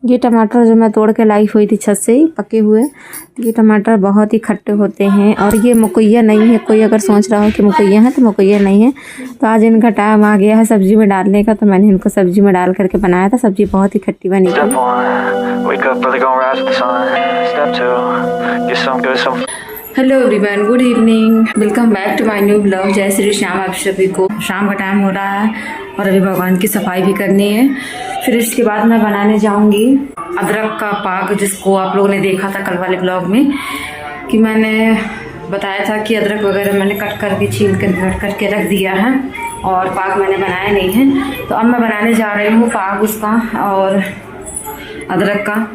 ये टमाटर जो मैं तोड़ के लाई हुई थी छत से ही पके हुए, ये टमाटर बहुत ही खट्टे होते हैं। और ये मकोइया नहीं है, कोई अगर सोच रहा हो कि मकोइया है तो मकोइया नहीं है। तो आज इनका टाइम आ गया है सब्जी में डालने का, तो मैंने इनको सब्जी में डाल करके बनाया था। सब्जी बहुत ही खट्टी बनी थी। Hello everyone, good evening, welcome back to my new blog. जय श्री श्याम। आप सभी को शाम का टाइम हो रहा है और अभी भगवान की सफाई भी करनी है। फिर इसके बाद मैं बनाने जाऊंगी अदरक का पाक, जिसको आप लोगों ने देखा था कल वाले ब्लॉग में कि मैंने बताया था कि अदरक वगैरह मैंने कट करके छील कर कट करके रख दिया है और पाक मैंने बनाया नहीं है। तो अब मैं बनाने जा रही हूँ पाक उसका और अदरक का।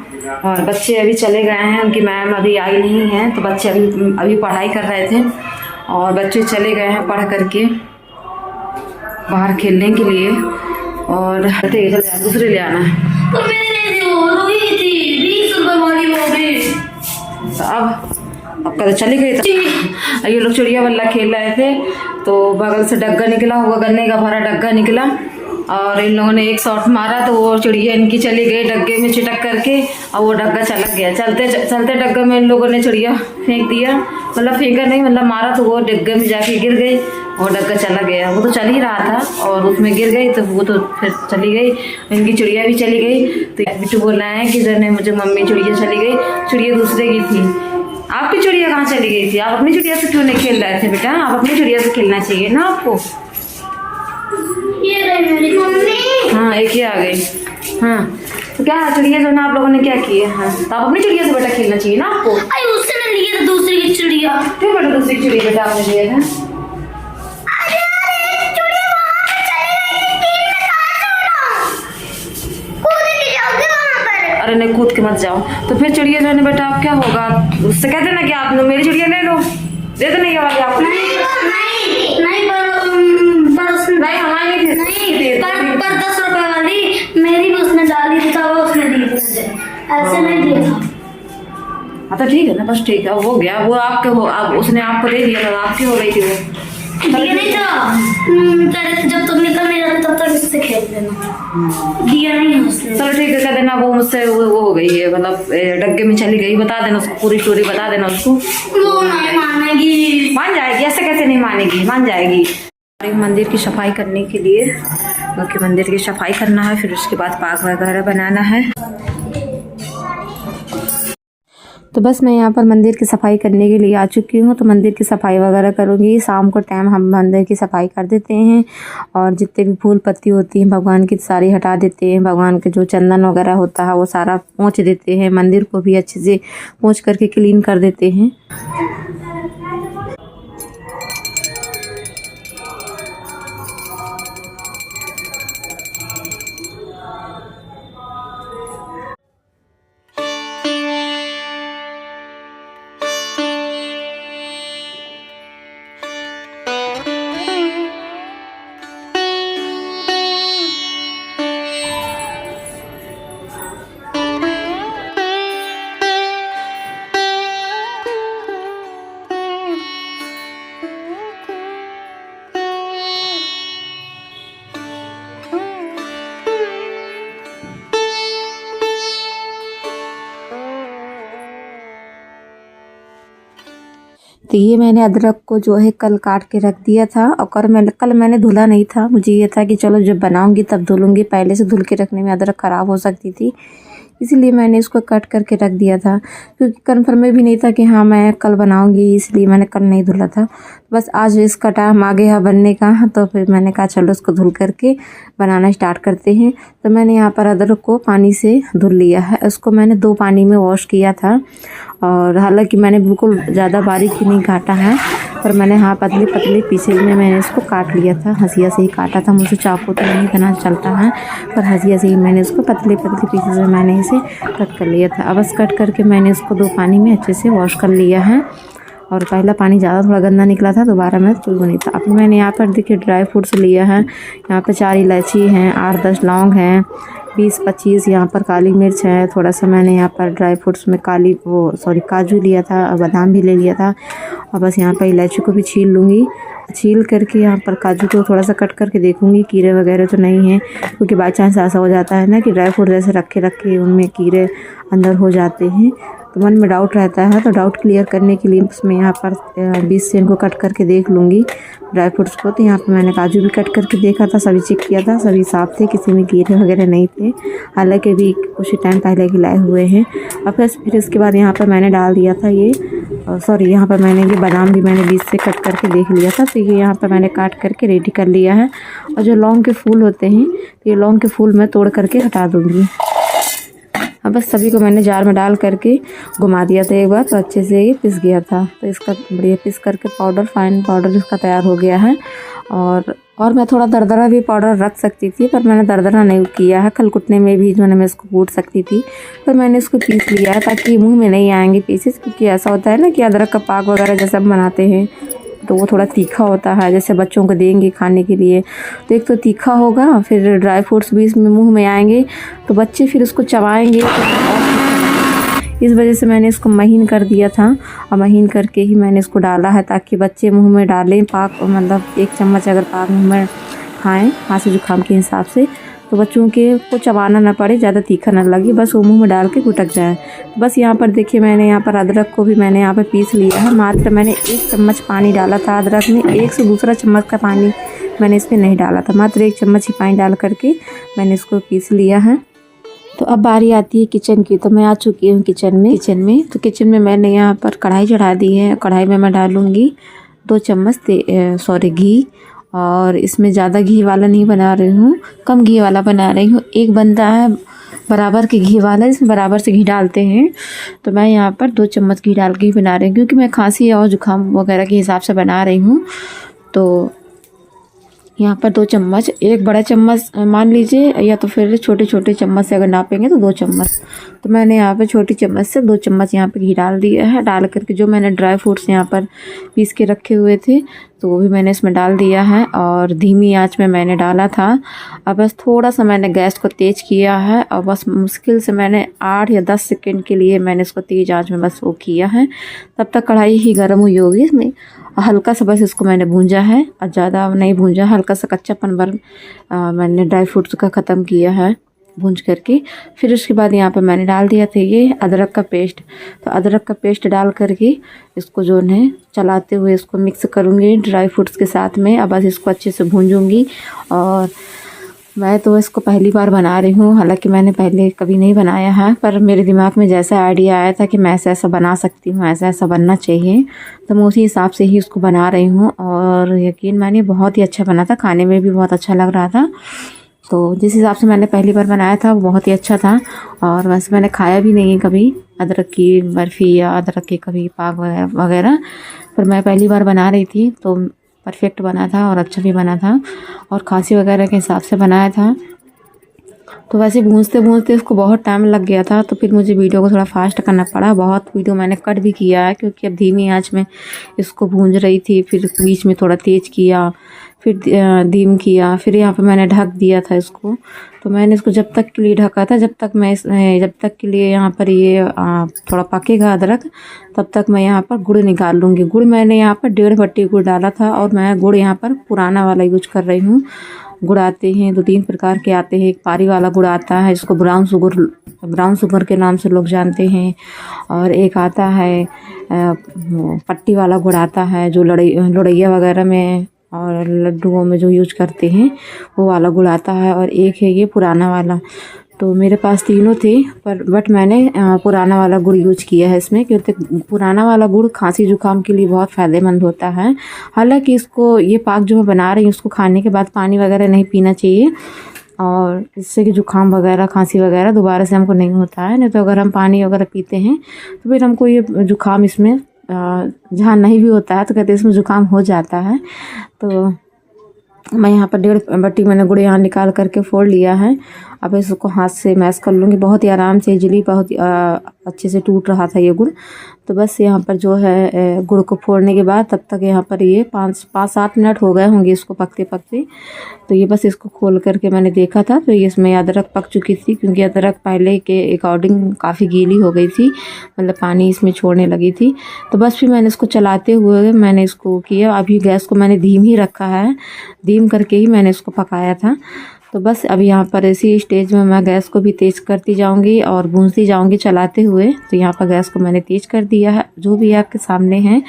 और बच्चे अभी चले गए हैं, उनकी मैम अभी आई नहीं है, तो बच्चे अभी पढ़ाई कर रहे थे और बच्चे चले गए हैं पढ़ करके बाहर खेलने के लिए। और दूसरे ले आना है। तो अब कल चली गई तो ये लोग चिड़िया बल्ला खेल रहे थे, तो बगल से डग्गा निकला होगा, गन्ने का भरा डग्गा निकला और इन लोगों ने एक शॉट मारा तो वो चिड़िया इनकी चली गई डग्गे में चिटक करके और वो डग्गा चलक गया। चलते चलते डग्गा में इन लोगों ने चिड़िया फेंक दिया, मतलब फेंका नहीं, मतलब मारा, तो वो डग्गे में जाके गिर गई और डग्गा चला गया। वो तो चल ही रहा था और उसमें गिर गई तो वो तो फिर चली गई, इनकी चिड़िया भी चली गई। तो बिट्टू बोल रहा है कि जने मुझे मम्मी चिड़िया चली गई, चिड़िया दूसरे की थी। आपकी चिड़िया कहाँ चली गई थी? आप अपनी चिड़िया से क्यों नहीं खेल रहे थे बेटा? आप अपनी चिड़िया से खेलना चाहिए ना आपको। हाँ, एक ही आ गई। हाँ, तो क्या चिड़िया जो ना आप लोगों ने क्या किया? हाँ, तो आप अपनी चिड़िया से बेटा खेलना चाहिए ना आपको। उससे नहीं लिया था दूसरी की चिड़िया। क्यों बेटा दूसरी चिड़िया बेटा आपने लिया था? अरे नहीं, कूद के मत जाओ। तो फिर चिड़िया जो है बेटा आप क्या होगा, उससे कहते ना कि आप मेरी चिड़िया ले लो, दे दो। नहीं वाली आपको नहीं हमारी पर 10 रुपए वाली मेरी भी उसने डाली थी, तो उसने दी थी, ऐसे नहीं दिया था। हाँ तो ठीक है ना, बस ठीक है, हो गया। वो आपके हो, अब उसने आपको दे दिया था, आपकी हो गई थी वो। दिया नहीं था, जब तक निकल नहीं जाता तब तक इससे खेल देना। दिया नहीं है उसने। चलो ठीक है, कह देना वो मुझसे वो हो गई है, मतलब डग्गे में चली गई। बता देना उसको, पूरी स्टोरी बता देना उसको। वो नहीं मानेगी। मान जाएगी, ऐसे कैसे नहीं मानेगी, मान जाएगी। मंदिर की सफाई करने के लिए, क्योंकि मंदिर की सफाई करना है, फिर उसके बाद पाक वगैरह बनाना है। तो बस मैं यहाँ पर मंदिर की सफाई करने के लिए आ चुकी हूँ। तो मंदिर की सफाई वगैरह करूँगी। शाम को टाइम हम मंदिर की सफाई कर देते हैं और जितने भी फूल पत्ती होती हैं भगवान की सारी हटा देते हैं। भगवान के जो चंदन वगैरह होता है वो सारा पोंछ देते हैं। मंदिर को भी अच्छे से पोंछ करके क्लीन कर देते हैं। तो ये मैंने अदरक को जो है कल काट के रख दिया था और कल मैंने धुला नहीं था। मुझे ये था कि चलो जब बनाऊंगी तब धुलूंगी, पहले से धुल के रखने में अदरक ख़राब हो सकती थी, इसीलिए मैंने इसको कट करके रख दिया था। क्योंकि कन्फर्म भी नहीं था कि हाँ मैं कल बनाऊंगी, इसलिए मैंने कल नहीं धुला था। बस आज इसका टाइम आ गया बनने का, तो फिर मैंने कहा चलो इसको धुल करके बनाना स्टार्ट करते हैं। तो मैंने यहाँ पर अदरक को पानी से धुल लिया है। इसको मैंने 2 पानी में वॉश किया था और हालांकि मैंने बिल्कुल ज़्यादा बारीक नहीं काटा है, पर मैंने हाँ पतले पतले पीसेज में मैंने इसको काट लिया था। हंसिया से ही काटा था, मुझे चाकू तो नहीं करना चलता है, पर हंसिया से ही मैंने इसको पतले पतले पीसेज में मैंने इसे कट कर लिया था। अब बस कट करके मैंने इसको 2 पानी में अच्छे से वॉश कर लिया है। और पहला पानी ज़्यादा थोड़ा गंदा निकला था, दोबारा मैं धुल नहीं था। अब मैंने यहाँ पर देखिए ड्राई फ्रूट्स लिया है। यहाँ पर 4 इलायची हैं, 8-10 लौंग हैं, 20-25 यहाँ पर काली मिर्च है। थोड़ा सा मैंने यहाँ पर ड्राई फ्रूट्स में काजू लिया था और बादाम भी ले लिया था। और बस यहाँ पर इलायची को भी छील लूँगी छील करके यहाँ पर काजू को थोड़ा सा कट करके देखूँगी कीड़े वगैरह तो नहीं हैं, क्योंकि बाई चांस ऐसा हो जाता है ना कि ड्राई फ्रूट जैसे रखे रखे उनमें कीड़े अंदर हो जाते हैं, तो मन में डाउट रहता है। तो डाउट क्लियर करने के लिए उसमें यहाँ पर बीच से इनको कट करके देख लूँगी ड्राई फ्रूट्स को। तो यहाँ पर मैंने काजू भी कट करके देखा था, सभी चेक किया था, सभी साफ़ थे, किसी में कीड़े वगैरह नहीं थे, हालांकि भी कुछ टाइम पहले के लाए हुए हैं। और फिर इसके बाद यहाँ पर मैंने डाल दिया था ये यहाँ पर मैंने ये बादाम भी मैंने बीच से कट करके देख लिया था, तो ये यहाँ पर मैंने काट करके रेडी कर लिया है। और जो लौंग के फूल होते हैं, तो ये लौंग के फूल मैं तोड़ करके हटा दूँगी। अब बस सभी को मैंने जार में डाल करके घुमा दिया था एक बार, तो अच्छे से ये पिस गया था। तो इसका बढ़िया पिस करके फाइन पाउडर इसका तैयार हो गया है। और मैं थोड़ा दरदरा भी पाउडर रख सकती थी, पर मैंने दरदरा नहीं किया है। कल कुटने में भी जो है मैं इसको कूट सकती थी, पर मैंने इसको पीस लिया है ताकि मुंह में नहीं आएंगे पीसेस, क्योंकि ऐसा होता है ना कि अदरक का पाक वगैरह जैसा बनाते हैं तो वो थोड़ा तीखा होता है, जैसे बच्चों को देंगे खाने के लिए तो एक तो तीखा होगा, फिर ड्राई फ्रूट्स भी इसमें मुंह में आएंगे तो बच्चे फिर उसको चबाएंगे। इस वजह से मैंने इसको महीन कर दिया था, और महीन करके ही मैंने इसको डाला है ताकि बच्चे मुंह में डालें पाक, मतलब 1 चम्मच अगर पाक मुंह में खाएँ खांसी जुकाम के हिसाब से, तो बच्चों के को चबाना ना पड़े, ज़्यादा तीखा ना लगे, बस वो मुंह में डाल के गुटक जाए। बस यहाँ पर देखिए मैंने यहाँ पर अदरक को भी मैंने यहाँ पर पीस लिया है। मात्र मैंने 1 चम्मच पानी डाला था अदरक में, 1 से दूसरा चम्मच का पानी मैंने इसमें नहीं डाला था, मात्र 1 चम्मच ही पानी डाल करके मैंने इसको पीस लिया है। तो अब बारी आती है किचन की। तो मैं आ चुकी हूँ किचन में। तो किचन में मैंने यहाँ पर कढ़ाई चढ़ा दी है। कढ़ाई में मैं डालूँगी 2 चम्मच घी, और इसमें ज़्यादा घी वाला नहीं बना रही हूँ, कम घी वाला बना रही हूँ। एक बनता है बराबर के घी वाला, इसमें बराबर से घी डालते हैं, तो मैं यहाँ पर 2 चम्मच घी डाल के ही बना रही हूँ, क्योंकि मैं खांसी और जुकाम वगैरह के हिसाब से बना रही हूँ। तो यहाँ पर 2 चम्मच, एक बड़ा चम्मच मान लीजिए, या तो फिर छोटे छोटे चम्मच से अगर नापेंगे तो 2 चम्मच। तो मैंने यहाँ पे छोटी चम्मच से 2 चम्मच यहाँ पे घी डाल दिया है। डाल करके जो मैंने ड्राई फ्रूट्स यहाँ पर पीस के रखे हुए थे तो वो भी मैंने इसमें डाल दिया है, और धीमी आंच में मैंने डाला था। अब बस थोड़ा सा मैंने गैस को तेज़ किया है, और बस मुश्किल से मैंने 8 या 10 सेकेंड के लिए मैंने इसको तेज़ आंच में बस वो किया है। तब तक कढ़ाई ही गर्म हुई होगी, इसमें हल्का सा बस इसको मैंने भूंजा है, और ज़्यादा नहीं भूंजा, हल्का सा कच्चापन भर मैंने ड्राई फ्रूट्स का ख़त्म किया है भूंज करके। फिर उसके बाद यहाँ पे मैंने डाल दिया था ये अदरक का पेस्ट। तो अदरक का पेस्ट डाल करके इसको जो है चलाते हुए इसको मिक्स करूँगी ड्राई फ्रूट्स के साथ में। अब बस इसको अच्छे से भूंजूँगी। और मैं तो इसको पहली बार बना रही हूँ, हालांकि मैंने पहले कभी नहीं बनाया है, पर मेरे दिमाग में जैसा आइडिया आया था कि मैं ऐसा बना सकती हूँ, ऐसा बनना चाहिए, तो मैं उसी हिसाब से ही उसको बना रही हूँ। और यकीन मानिए बहुत ही अच्छा बना था, खाने में भी बहुत अच्छा लग रहा था। तो जिस हिसाब से मैंने पहली बार बनाया था वो बहुत ही अच्छा था। और वैसे मैंने खाया भी नहीं है कभी अदरक की बर्फ़ी या अदरक के कभी पाक वगैरह, पर मैं पहली बार बना रही थी तो परफेक्ट बना था और अच्छा भी बना था, और खांसी वगैरह के हिसाब से बनाया था। तो वैसे भूनते भूनते इसको बहुत टाइम लग गया था, तो फिर मुझे वीडियो को थोड़ा फास्ट करना पड़ा। बहुत वीडियो मैंने कट भी किया है, क्योंकि अब धीमी आंच में इसको भूंज रही थी, फिर बीच में थोड़ा तेज़ किया, फिर धीम किया, फिर यहाँ पे मैंने ढक दिया था इसको। तो मैंने इसको जब तक के लिए ढका था, जब तक के लिए यहाँ पर ये थोड़ा पकेगा अदरक, तब तक मैं यहाँ पर गुड़ निकाल लूँगी। गुड़ मैंने यहाँ पर 1.5 भट्टी गुड़ डाला था, और मैं गुड़ यहाँ पर पुराना वाला यूज कर रही हूँ। गुड़ आते हैं 2-3 प्रकार के आते हैं। एक पारी वाला गुड़ आता है, जिसको ब्राउन शुगर के नाम से लोग जानते हैं, और एक आता है पट्टी वाला गुड़ आता है, जो लड़ैया वगैरह में और लड्डुओं में जो यूज करते हैं वो वाला गुड़ आता है, और एक है ये पुराना वाला। तो मेरे पास तीनों थे, बट मैंने पुराना वाला गुड़ यूज किया है इसमें, क्योंकि पुराना वाला गुड़ खांसी जुकाम के लिए बहुत फ़ायदेमंद होता है। हालांकि इसको ये पाक जो मैं बना रही हूँ उसको खाने के बाद पानी वगैरह नहीं पीना चाहिए, और इससे कि जुकाम वगैरह खांसी वगैरह दोबारा से हमको नहीं होता है। नहीं तो अगर हम पानी वगैरह पीते हैं तो फिर हमको ये जुकाम इसमें जहाँ नहीं भी होता है तो कहते हैं इसमें जुकाम हो जाता है। तो मैं यहाँ पर 1.5 भट्टी मैंने गुड़ यहाँ निकाल करके फोड़ लिया है। अब इसको हाथ से मैश कर लूँगी बहुत ही आराम से, इजीली, बहुत अच्छे से टूट रहा था ये गुड़। तो बस यहाँ पर जो है गुड़ को फोड़ने के बाद तब तक यहाँ पर ये 5-7 मिनट हो गए होंगे इसको पकते पकते। तो ये बस इसको खोल करके मैंने देखा था तो ये इसमें अदरक पक चुकी थी, क्योंकि अदरक पहले के अकॉर्डिंग काफ़ी गीली हो गई थी, मतलब पानी इसमें छोड़ने लगी थी। तो बस फिर मैंने इसको चलाते हुए मैंने इसको किया। अभी गैस को मैंने धीम ही रखा है, धीम करके ही मैंने इसको पकाया था। तो बस अभी यहाँ पर इसी स्टेज में मैं गैस को भी तेज़ करती जाऊँगी और भूनती जाऊँगी चलाते हुए। तो यहाँ पर गैस को मैंने तेज़ कर दिया है, जो भी आपके सामने है।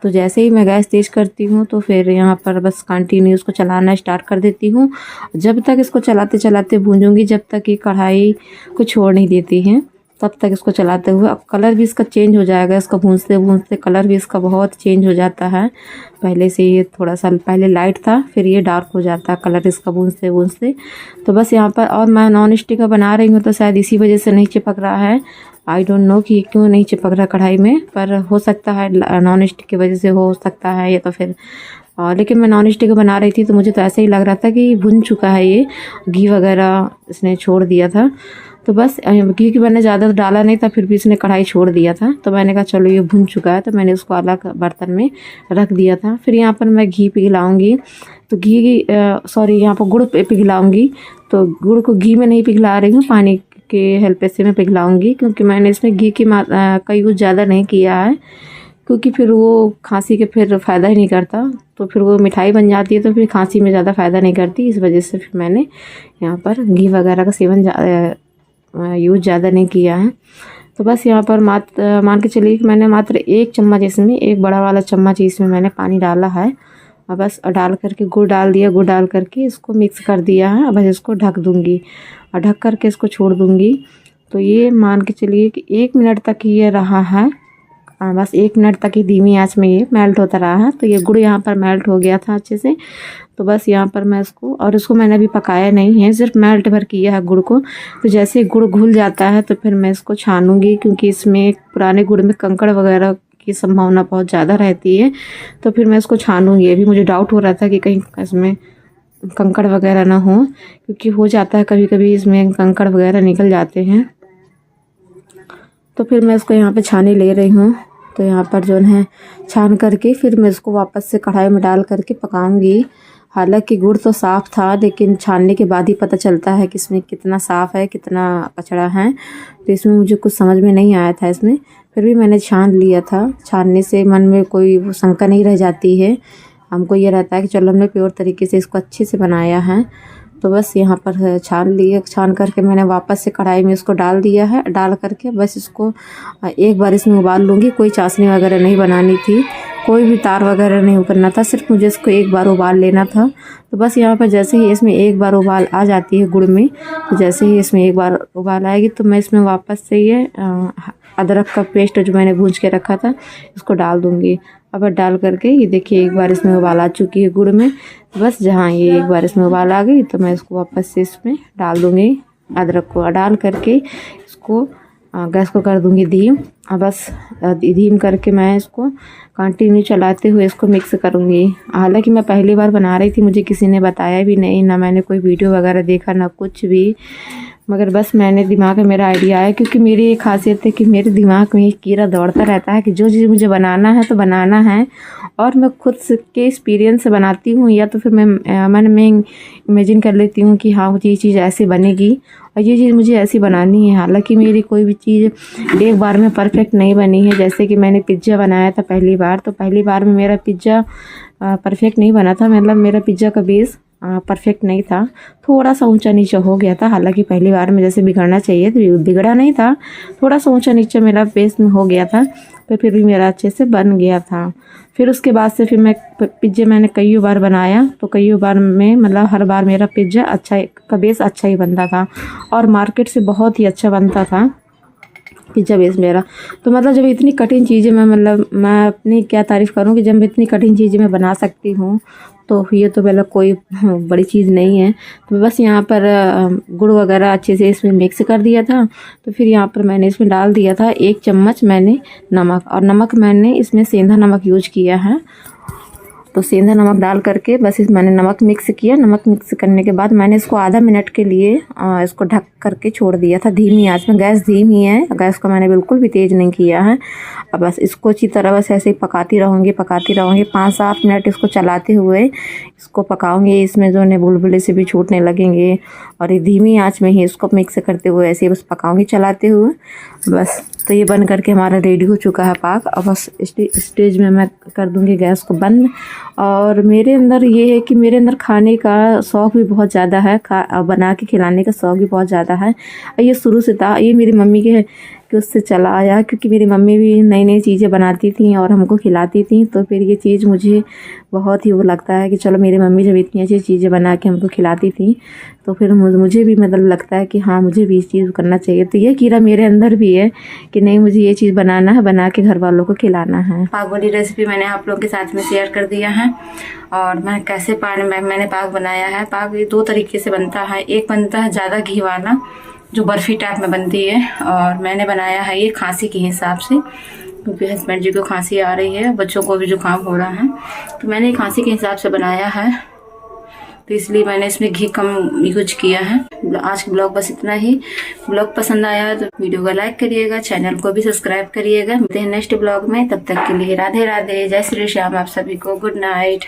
तो जैसे ही मैं गैस तेज़ करती हूँ तो फिर यहाँ पर बस कंटिन्यू इसको चलाना स्टार्ट कर देती हूँ। जब तक इसको चलाते चलाते भूनूँगी, जब तक ये कढ़ाई को छोड़ नहीं देती है, तब तक इसको चलाते हुए। अब कलर भी इसका चेंज हो जाएगा, इसका भूनते भूनते कलर भी इसका बहुत चेंज हो जाता है। पहले से ये थोड़ा सा पहले लाइट था, फिर ये डार्क हो जाता है कलर इसका भूनते भूनते। तो बस यहाँ पर, और मैं नॉन स्टिक का बना रही हूँ तो शायद इसी वजह से नहीं चिपक रहा है। आई डोंट नो कि क्यों नहीं चिपक रहा कढ़ाई में, पर हो सकता है नॉन स्टिक की वजह से हो सकता है, या तो फिर लेकिन मैं नॉन स्टिक बना रही थी तो मुझे तो ऐसे ही लग रहा था कि भुन चुका है, ये घी वगैरह इसने छोड़ दिया था। तो बस घी की मैंने ज़्यादा डाला नहीं था, फिर भी इसने कढ़ाई छोड़ दिया था। तो मैंने कहा चलो ये भुन चुका है, तो मैंने उसको अलग बर्तन में रख दिया था। फिर यहाँ पर मैं घी पिघलाऊँगी, तो यहाँ पर गुड़ पिघलाऊँगी। तो गुड़ को घी में नहीं पिघला रही हूँ, पानी के हेल्प से मैं पिघलाऊँगी, क्योंकि मैंने इसमें घी का यूज़ ज़्यादा नहीं किया है, क्योंकि फिर वो खांसी के फिर फ़ायदा ही नहीं करता। तो फिर वो मिठाई बन जाती है तो फिर खांसी में ज़्यादा फ़ायदा नहीं करती। इस वजह से फिर मैंने यहाँ पर घी वगैरह का सेवन यूज़ ज़्यादा नहीं किया है। तो बस यहाँ पर मान के चलिए कि मैंने मात्र 1 चम्मच इसमें, एक बड़ा वाला चम्मच इसमें मैंने पानी डाला है। और बस डाल करके गुड़ डाल दिया, गुड़ डाल करके इसको मिक्स कर दिया है। अब बस इसको ढक दूँगी और ढक करके इसको छोड़ दूँगी। तो ये मान के चलिए कि 1 मिनट तक ये रहा है, बस 1 मिनट तक ही धीमी आंच में ये मेल्ट होता रहा है। तो ये गुड़ यहाँ पर मेल्ट हो गया था अच्छे से। तो बस यहाँ पर मैं इसको मैंने अभी पकाया नहीं है, सिर्फ मेल्ट भर किया है गुड़ को। तो जैसे गुड़ घुल जाता है तो फिर मैं इसको छानूंगी, क्योंकि इसमें पुराने गुड़ में कंकड़ वगैरह की संभावना बहुत ज़्यादा रहती है। तो फिर मैं इसको छानूंगी। अभी मुझे डाउट हो रहा था कि कहीं इसमें कंकड़ वगैरह ना हो, क्योंकि हो जाता है कभी कभी इसमें कंकड़ वगैरह निकल जाते हैं। तो फिर मैं इसको यहाँ पे छाने ले रही हूँ। तो यहाँ पर जो है छान करके फिर मैं इसको वापस से कढ़ाई में डाल करके पकाऊंगी। हालांकि गुड़ तो साफ़ था, लेकिन छानने के बाद ही पता चलता है कि इसमें कितना साफ़ है कितना कचड़ा है। तो इसमें मुझे कुछ समझ में नहीं आया था इसमें, फिर भी मैंने छान लिया था। छानने से मन में कोई वो शंका नहीं रह जाती है, हमको ये रहता है कि चलो हमने प्योर तरीके से इसको अच्छे से बनाया है। तो बस यहाँ पर छान करके मैंने वापस से कढ़ाई में इसको डाल दिया है। डाल करके बस इसको एक बार इसमें उबाल लूँगी। कोई चाशनी वगैरह नहीं बनानी थी, कोई भी तार वगैरह नहीं करना था, सिर्फ मुझे इसको एक बार उबाल लेना था। तो बस यहाँ पर जैसे ही इसमें एक बार उबाल आ जाती है गुड़ में, तो जैसे ही इसमें एक बार उबाल आएगी तो मैं इसमें वापस से ये अदरक का पेस्ट जो मैंने भून के रखा था इसको डाल दूँगी। अब डाल करके ये देखिए एक बार इसमें उबाल आ चुकी है गुड़ में। बस जहाँ ये एक बार इसमें उबाल आ गई तो मैं इसको वापस से इसमें डाल दूँगी। अदरक को डाल करके इसको गैस को कर दूँगी धीम। बस धीम करके मैं इसको कंटिन्यू चलाते हुए इसको मिक्स करूँगी। हालांकि मैं पहली बार बना रही थी, मुझे किसी ने बताया भी नहीं, ना मैंने कोई वीडियो वगैरह देखा ना कुछ भी, मगर बस मैंने दिमाग में मेरा आइडिया आया। क्योंकि मेरी एक खासियत है कि मेरे दिमाग में एक कीड़ा दौड़ता रहता है कि जो चीज़ मुझे बनाना है तो बनाना है, और मैं खुद के एक्सपीरियंस से बनाती हूँ, या तो फिर मैं मन में इमेजिन कर लेती हूँ कि हाँ मुझे ये चीज़ ऐसे बनेगी और ये चीज़ मुझे ऐसी बनानी है। हालांकि मेरी कोई भी चीज़ एक बार में परफेक्ट नहीं बनी है। जैसे कि मैंने पिज्ज़ा बनाया था पहली बार, तो पहली बार में मेरा पिज्ज़ा परफेक्ट नहीं बना था, मतलब मेरा पिज्ज़ा का बेस परफेक्ट नहीं था, थोड़ा सा ऊंचा नीचा हो गया था। हालांकि पहली बार में जैसे बिगड़ना चाहिए तो बिगड़ा नहीं था, थोड़ा सा ऊंचा नीचा मेरा बेस में हो गया था, तो फिर भी मेरा अच्छे से बन गया था। फिर उसके बाद से फिर मैं पिज्ज़ा मैंने कई बार बनाया, तो कई बार में मतलब हर बार मेरा पिज्ज़ा अच्छा का बेस अच्छा ही बनता था और मार्केट से बहुत ही अच्छा बनता था पिज्ज़ा बेस मेरा। तो मतलब जब इतनी कठिन चीज़ें मैं अपनी क्या तारीफ़ करूँ कि जब इतनी कठिन चीज़ें मैं बना सकती हूँ, तो ये तो मतलब कोई बड़ी चीज़ नहीं है। तो बस यहाँ पर गुड़ वगैरह अच्छे से इसमें मिक्स कर दिया था। तो फिर यहाँ पर मैंने इसमें डाल दिया था 1 चम्मच मैंने नमक, और नमक मैंने इसमें सेंधा नमक यूज किया है। तो सेंधा नमक डाल करके बस मैंने नमक मिक्स किया। नमक मिक्स करने के बाद मैंने इसको आधा मिनट के लिए इसको ढक करके छोड़ दिया था धीमी आंच में। गैस धीमी है, गैस को मैंने बिल्कुल भी तेज़ नहीं किया है। अब बस इसको अच्छी तरह बस ऐसे ही पकाती रहूँगी 5-7 मिनट इसको चलाते हुए इसको पकाऊंगी। इसमें जो है बुलबुले से भी छूटने लगेंगे और ये धीमी आंच में ही इसको मिक्स करते हुए ऐसे ही बस पकाऊंगी चलाते हुए। बस तो ये बन करके हमारा रेडी हो चुका है पाक। अब बस स्टेज में मैं कर दूंगी गैस को बंद। और मेरे अंदर ये है कि मेरे अंदर खाने का शौक़ भी बहुत ज़्यादा है, बना के खिलाने का शौक़ भी बहुत ज़्यादा है। ये शुरू से था, ये मेरी मम्मी के कि उससे चला आया, क्योंकि मेरी मम्मी भी नई नई चीज़ें बनाती थी और हमको खिलाती थी। तो फिर ये चीज़ मुझे बहुत ही वो लगता है कि चलो मेरी मम्मी जब इतनी अच्छी चीज़ें बना के हमको खिलाती थी तो फिर मुझे भी मतलब लगता है कि हाँ मुझे भी इस चीज़ करना चाहिए। तो ये कीड़ा मेरे अंदर भी है कि नहीं मुझे ये चीज़ बनाना है, बना के घर वालों को खिलाना है। पाक वाली रेसिपी मैंने आप लोगों के साथ में शेयर कर दिया है। और मैं कैसे मैंने पाक बनाया है। पाक ये 2 तरीके से बनता है। एक बनता है ज़्यादा घी वाला जो बर्फ़ी टाइप में बनती है, और मैंने बनाया है ये खांसी के हिसाब से, क्योंकि हस्बैंड जी को खांसी आ रही है, बच्चों को भी जुकाम हो रहा है, तो मैंने खांसी के हिसाब से बनाया है। तो इसलिए मैंने इसमें घी कम यूज किया है। आज का ब्लॉग बस इतना ही। ब्लॉग पसंद आया तो वीडियो को लाइक करिएगा, चैनल को भी सब्सक्राइब करिएगा। मिलते हैं नेक्स्ट ब्लॉग में, तब तक के लिए राधे राधे, जय श्री श्याम आप सभी को, गुड नाइट।